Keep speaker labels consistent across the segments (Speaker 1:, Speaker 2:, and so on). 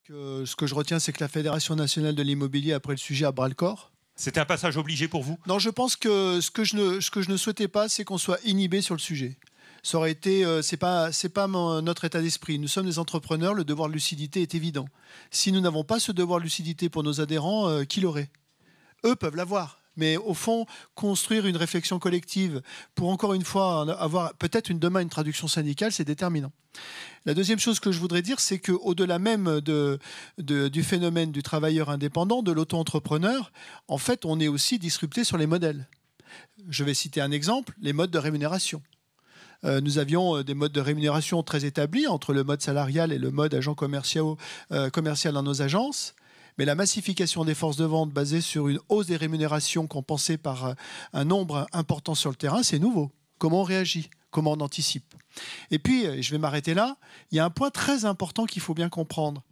Speaker 1: Ce que je retiens, c'est que la Fédération nationale de l'immobilier a pris le sujet à bras-le-corps.
Speaker 2: C'était un passage obligé pour vous?
Speaker 1: Non, je pense que ce que je ne souhaitais pas, c'est qu'on soit inhibé sur le sujet. Ça aurait été, c'est pas notre état d'esprit. Nous sommes des entrepreneurs, le devoir de lucidité est évident. Si nous n'avons pas ce devoir de lucidité pour nos adhérents, qui l'aurait? Eux peuvent l'avoir. Mais au fond, construire une réflexion collective pour encore une fois avoir peut-être demain une traduction syndicale, c'est déterminant. La deuxième chose que je voudrais dire, c'est qu'au-delà même du phénomène du travailleur indépendant, de l'auto-entrepreneur, en fait, on est aussi disrupté sur les modèles. Je vais citer un exemple, les modes de rémunération. Nous avions des modes de rémunération très établis entre le mode salarial et le mode agent commercial dans nos agences. Mais la massification des forces de vente basée sur une hausse des rémunérations compensée par un nombre important sur le terrain, c'est nouveau. Comment on réagit? Comment on anticipe? Et puis, je vais m'arrêter là, il y a un point très important qu'il faut bien comprendre.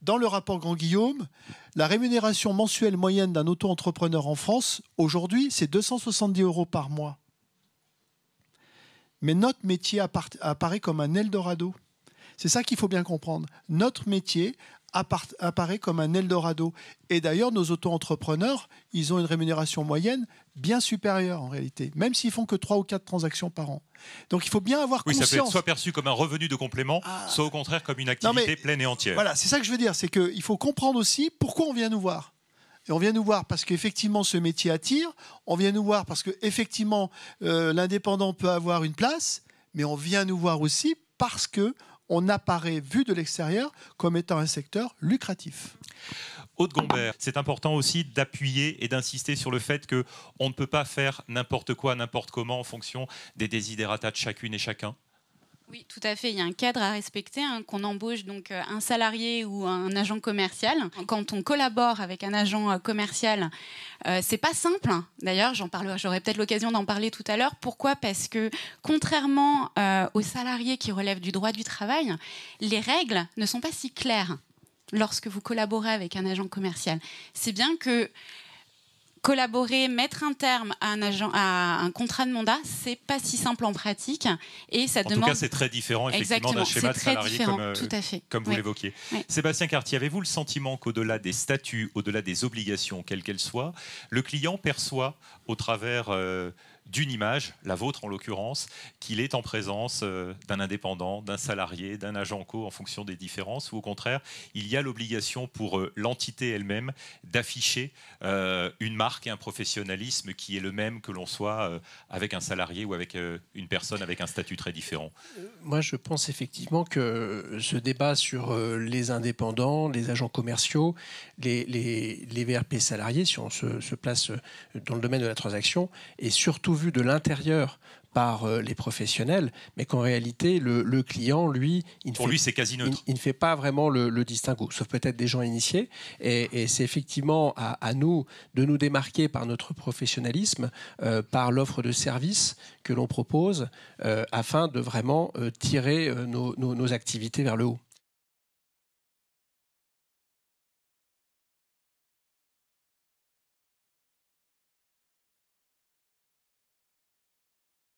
Speaker 1: Dans le rapport Grand-Guillaume, la rémunération mensuelle moyenne d'un auto-entrepreneur en France, aujourd'hui, c'est 270 € par mois. Mais notre métier apparaît comme un Eldorado. C'est ça qu'il faut bien comprendre. Notre métier apparaît comme un Eldorado. Et d'ailleurs, nos auto-entrepreneurs, ils ont une rémunération moyenne bien supérieure en réalité, même s'ils font que 3 ou 4 transactions par an. Donc il faut bien avoir conscience.
Speaker 2: Ça peut être soit perçu comme un revenu de complément, soit au contraire comme une activité pleine et entière.
Speaker 1: Voilà, c'est ça que je veux dire, c'est qu'il faut comprendre aussi pourquoi on vient nous voir. Et on vient nous voir parce qu'effectivement ce métier attire, on vient nous voir parce qu'effectivement l'indépendant peut avoir une place, mais on vient nous voir aussi parce que on apparaît, vu de l'extérieur, comme étant un secteur lucratif.
Speaker 2: Aude Gombert, c'est important aussi d'appuyer et d'insister sur le fait qu'on ne peut pas faire n'importe quoi, n'importe comment en fonction des desiderata de chacune et chacun.
Speaker 3: Oui, tout à fait. Il y a un cadre à respecter, qu'on embauche donc un salarié ou un agent commercial. Quand on collabore avec un agent commercial, c'est pas simple. D'ailleurs, j'aurai peut-être l'occasion d'en parler tout à l'heure. Pourquoi? Parce que contrairement aux salariés qui relèvent du droit du travail, les règles ne sont pas si claires lorsque vous collaborez avec un agent commercial. C'est bien que collaborer, mettre un terme à un contrat de mandat, c'est pas si simple en pratique et ça demande.
Speaker 2: En tout cas, c'est très différent effectivement d'un schéma de salarié comme vous l'évoquiez.
Speaker 3: Oui.
Speaker 2: Sébastien Cartier, avez-vous le sentiment qu'au-delà des statuts, au-delà des obligations, quelles qu'elles soient, le client perçoit au travers d'une image, la vôtre en l'occurrence, qu'il est en présence d'un indépendant, d'un salarié, d'un agent co en fonction des différences, ou au contraire, il y a l'obligation pour l'entité elle-même d'afficher une marque et un professionnalisme qui est le même que l'on soit avec un salarié ou avec une personne avec un statut très différent?
Speaker 4: Moi, je pense effectivement que ce débat sur les indépendants, les agents commerciaux, les VRP salariés, si on se place dans le domaine de la transaction, est surtout vu de l'intérieur par les professionnels, mais qu'en réalité, le client, lui,
Speaker 2: c'est quasi neutre.
Speaker 4: Il ne fait pas vraiment le distinguo, sauf peut-être des gens initiés. Et c'est effectivement à nous de nous démarquer par notre professionnalisme, par l'offre de services que l'on propose, afin de vraiment tirer nos activités vers le haut.